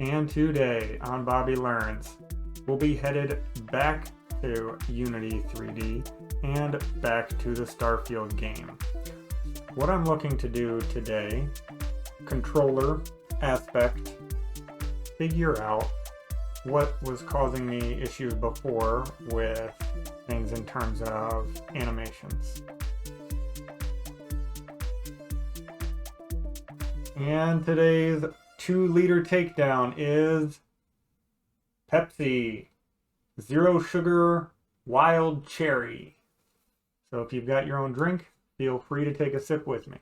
And today on Bobby Learns, we'll be headed back to Unity 3D and back to the Starfield game. What I'm looking to do today, controller aspect, figure out what was causing me issues before with things in terms of animations. And today's 2-liter takedown is Pepsi Zero Sugar Wild Cherry. So if you've got your own drink, feel free to take a sip with me.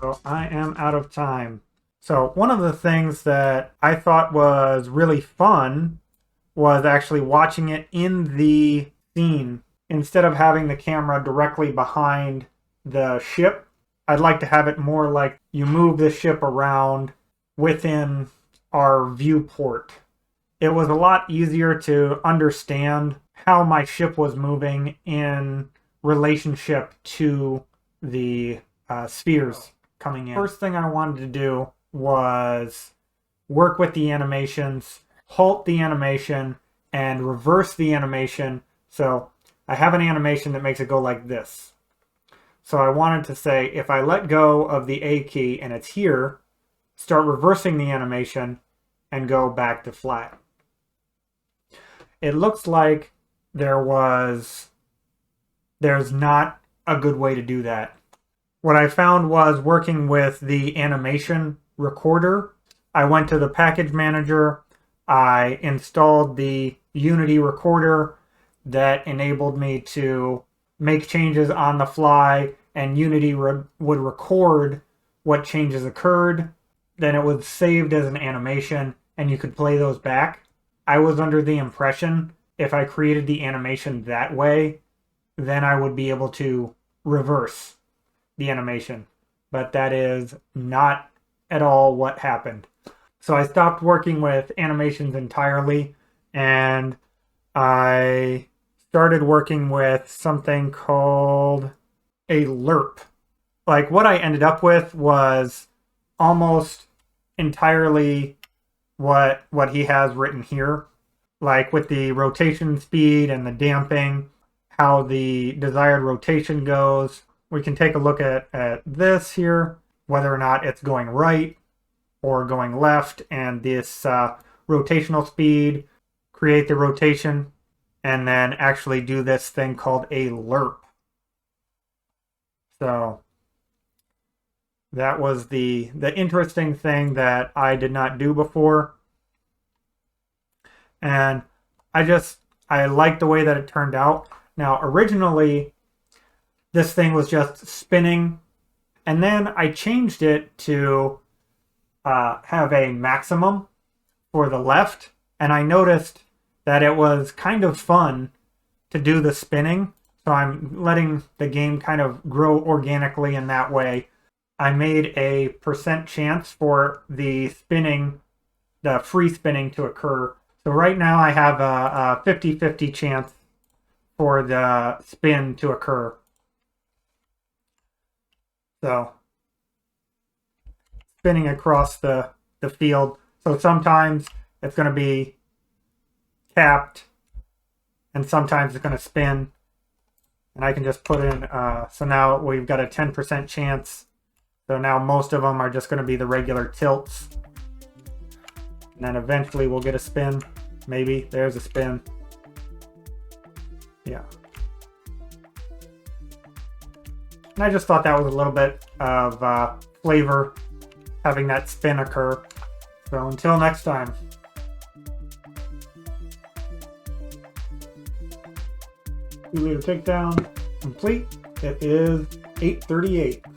So I am out of time. So one of the things that I thought was really fun was actually watching it in the scene. Instead of having the camera directly behind the ship, I'd like to have it more like you move the ship around within our viewport. It was a lot easier to understand how my ship was moving in relationship to the spheres coming in. First thing I wanted to do was work with the animations, halt the animation, and reverse the animation. So I have an animation that makes it go like this. So I wanted to say, if I let go of the A key and it's here, start reversing the animation and go back to flat. It looks like there's not a good way to do that. What I found was working with the animation recorder. I went to the package manager. I installed the Unity recorder that enabled me to make changes on the fly, and Unity would record what changes occurred. Then it was saved as an animation, and you could play those back. I was under the impression if I created the animation that way, then I would be able to reverse the animation, but that is not at all what happened. So I stopped working with animations entirely, and I started working with something called a lerp. Like, what I ended up with was almost entirely what he has written here, like with the rotation speed and the damping, how the desired rotation goes. We can take a look at this here, whether or not it's going right or going left, and this rotational speed, create the rotation, and then actually do this thing called a lerp. So that was the interesting thing that I did not do before. And I like the way that it turned out. Now, originally, this thing was just spinning, and then I changed it to have a maximum for the left, and I noticed that it was kind of fun to do the spinning. So I'm letting the game kind of grow organically in that way. I made a percent chance for the spinning, the free spinning to occur. So right now I have a 50-50 chance for the spin to occur. So spinning across the field. So sometimes it's going to be capped and sometimes it's going to spin. And I can just put in, so now we've got a 10% chance. So now most of them are just going to be the regular tilts. And then eventually we'll get a spin. Maybe. There's a spin. Yeah. And I just thought that was a little bit of flavor, having that spin occur. So until next time. Two-leader takedown complete. It is 8:38.